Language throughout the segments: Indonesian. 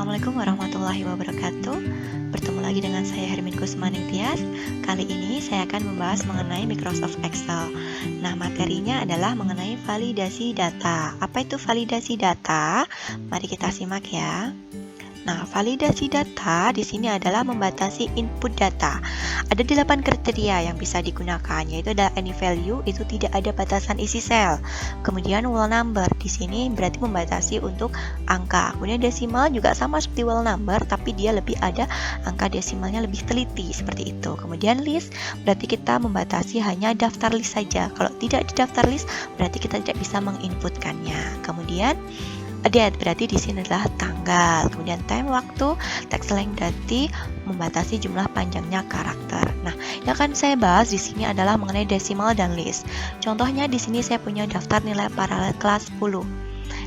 Assalamualaikum warahmatullahi wabarakatuh. Bertemu lagi dengan saya Hermin Kusmaning Tias. Kali ini saya akan membahas mengenai Microsoft Excel. Nah, materinya adalah mengenai validasi data. Apa itu validasi data? Mari kita simak ya. Nah, validasi data di sini adalah membatasi input data. Ada 8 kriteria yang bisa digunakan, yaitu adalah any value, itu tidak ada batasan isi sel. Kemudian whole number, di sini berarti membatasi untuk angka. Kemudian desimal juga sama seperti whole number, tapi dia lebih ada angka desimalnya lebih teliti, seperti itu. Kemudian list, berarti kita membatasi hanya daftar list saja. Kalau tidak di daftar list, berarti kita tidak bisa menginputkannya. Kemudian date, berarti di sini adalah tanggal. Kemudian time, waktu. Text length, berarti membatasi jumlah panjangnya karakter. Nah, yang akan saya bahas di sini adalah mengenai desimal dan list. Contohnya di sini saya punya daftar nilai paralel kelas 10.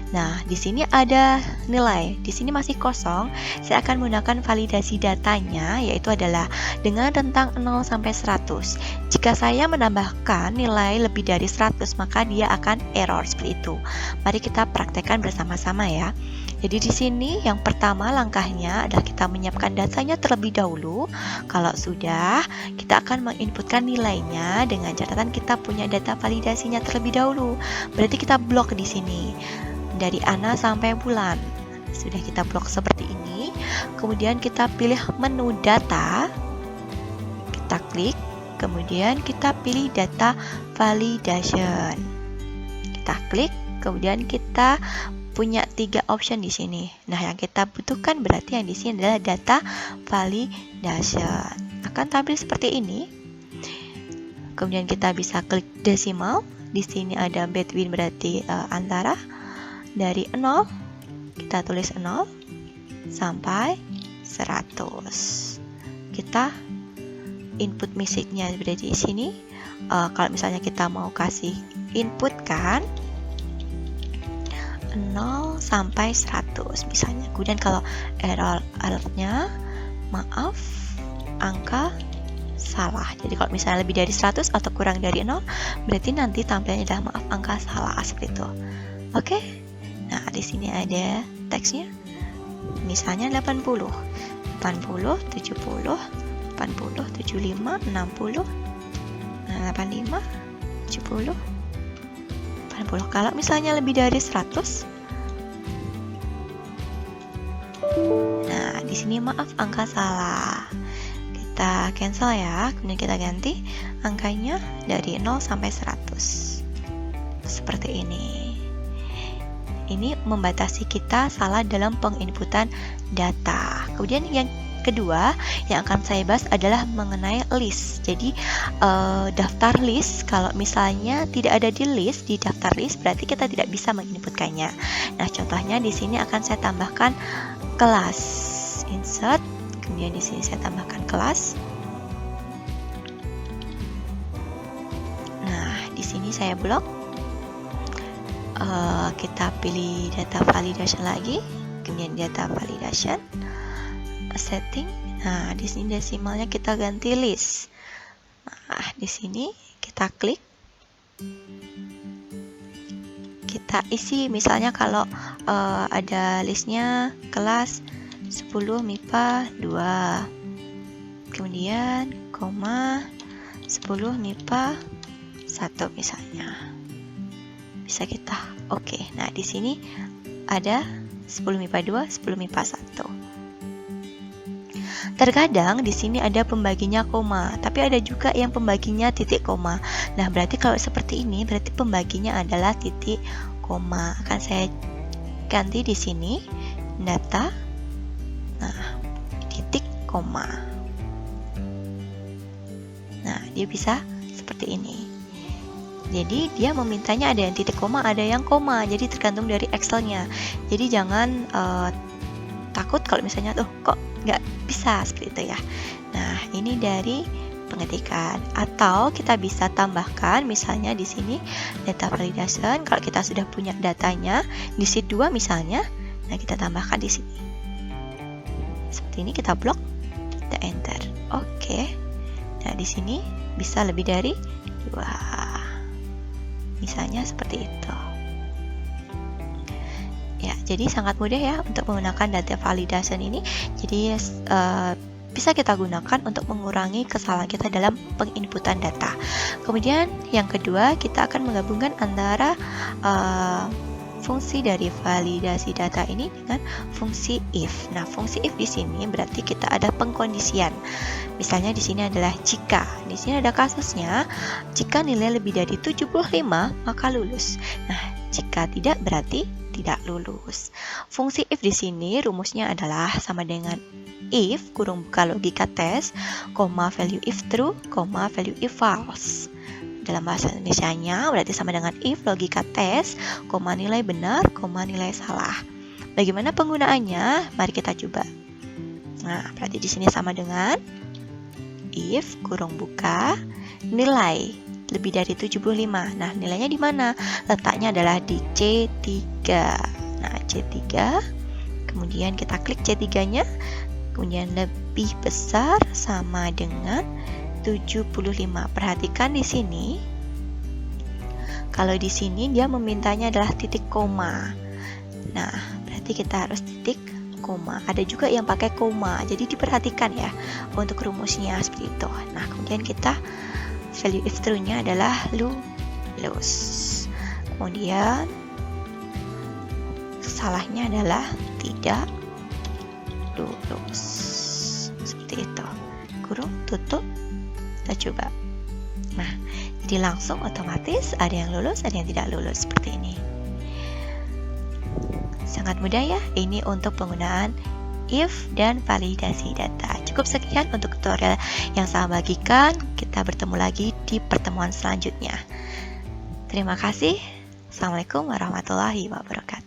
Nah, di sini ada nilai, di sini masih kosong. Saya akan menggunakan validasi datanya, yaitu adalah dengan rentang 0 sampai 100. Jika saya menambahkan nilai lebih dari 100, maka dia akan error seperti itu. Mari kita praktekkan bersama-sama ya. Jadi di sini yang pertama langkahnya adalah kita menyiapkan datanya terlebih dahulu. Kalau sudah, kita akan menginputkan nilainya dengan catatan kita punya data validasinya terlebih dahulu. Berarti kita blok di sini dari Ana sampai bulan. Sudah kita blok seperti ini. Kemudian kita pilih menu data. Kita klik. Kemudian kita pilih data validation. Kita klik. Kemudian kita punya 3 option di sini. Nah, yang kita butuhkan berarti yang di sini adalah data validation. Akan tampil seperti ini. Kemudian kita bisa klik decimal. Di sini ada between, berarti antara. Dari 0, kita tulis 0 sampai 100. Kita input message-nya berarti di sini. Kalau misalnya kita mau kasih input kan 0 sampai 100 misalnya. Kemudian kalau error-nya maaf, angka salah. Jadi kalau misalnya lebih dari 100 atau kurang dari 0, berarti nanti tampilannya adalah maaf, angka salah, seperti itu. Oke? Nah, di sini ada teksnya. Misalnya 80, 70, 80, 75, 60, 85, 70, 80. Kalau misalnya lebih dari 100, nah, di sini maaf, angka salah. Kita cancel ya. Kemudian kita ganti angkanya dari 0 sampai 100. Seperti ini. Ini membatasi kita salah dalam penginputan data. Kemudian yang kedua yang akan saya bahas adalah mengenai list. Jadi daftar list, kalau misalnya tidak ada di list, di daftar list, berarti kita tidak bisa menginputkannya. Nah, contohnya di sini akan saya tambahkan kelas. Insert, kemudian di sini saya tambahkan kelas. Nah, di sini saya blok. Kita pilih data validation lagi, kemudian data validation, setting. Nah, di sini desimalnya kita ganti list. Nah, di sini kita klik, kita isi. Misalnya kalau ada listnya kelas 10 MIPA 2, kemudian koma 10 MIPA 1 misalnya. Bisa kita oke. Nah, di sini ada 10 MIPA 2, 10 MIPA 1. Terkadang di sini ada pembaginya koma, tapi ada juga yang pembaginya titik koma. Nah, berarti kalau seperti ini berarti pembaginya adalah titik koma. Akan saya ganti di sini data. Nah, titik koma. Nah, dia bisa seperti ini. Jadi dia memintanya ada yang titik koma, ada yang koma. Jadi tergantung dari Excel-nya. Jadi jangan takut kalau misalnya kok nggak bisa seperti itu ya. Nah, ini dari pengetikan. Atau kita bisa tambahkan misalnya di sini data validation. Kalau kita sudah punya datanya di sheet 2 misalnya, nah kita tambahkan di sini. Seperti ini kita blok, kita enter. Oke. Nah, di sini bisa lebih dari 2. Misalnya seperti itu. Ya, Jadi sangat mudah ya untuk menggunakan data validation ini. Jadi bisa kita gunakan untuk mengurangi kesalahan kita dalam penginputan data. Kemudian yang kedua, kita akan menggabungkan antara fungsi dari validasi data ini dengan fungsi if. Nah, fungsi if di sini berarti kita ada pengkondisian. Misalnya di sini adalah jika. Di sini ada kasusnya, jika nilai lebih dari 75 maka lulus. Nah, jika tidak berarti tidak lulus. Fungsi if di sini rumusnya adalah sama dengan if kurung buka logika tes, value if true, value if false. Dalam bahasa Indonesianya berarti sama dengan if logika tes, nilai benar, nilai salah. Bagaimana penggunaannya? Mari kita coba. Nah, berarti di sini sama dengan if kurung buka nilai lebih dari 75. Nah, nilainya di mana? Letaknya adalah di C3. Nah, C3. Kemudian kita klik C3-nya. Kemudian lebih besar sama dengan 75. Perhatikan di sini. Kalau di sini dia memintanya adalah titik koma. Nah, berarti kita harus titik koma. Ada juga yang pakai koma. Jadi diperhatikan ya untuk rumusnya seperti itu. Nah, kemudian kita value if true-nya adalah lulus. Kemudian salahnya adalah tidak lulus. Seperti itu. Kurung tutup. Kita coba. Nah, jadi langsung otomatis ada yang lulus, ada yang tidak lulus seperti ini. Sangat mudah ya. Ini untuk penggunaan if dan validasi data. Cukup sekian untuk tutorial yang saya bagikan. Kita bertemu lagi di pertemuan selanjutnya. Terima kasih. Assalamualaikum warahmatullahi wabarakatuh.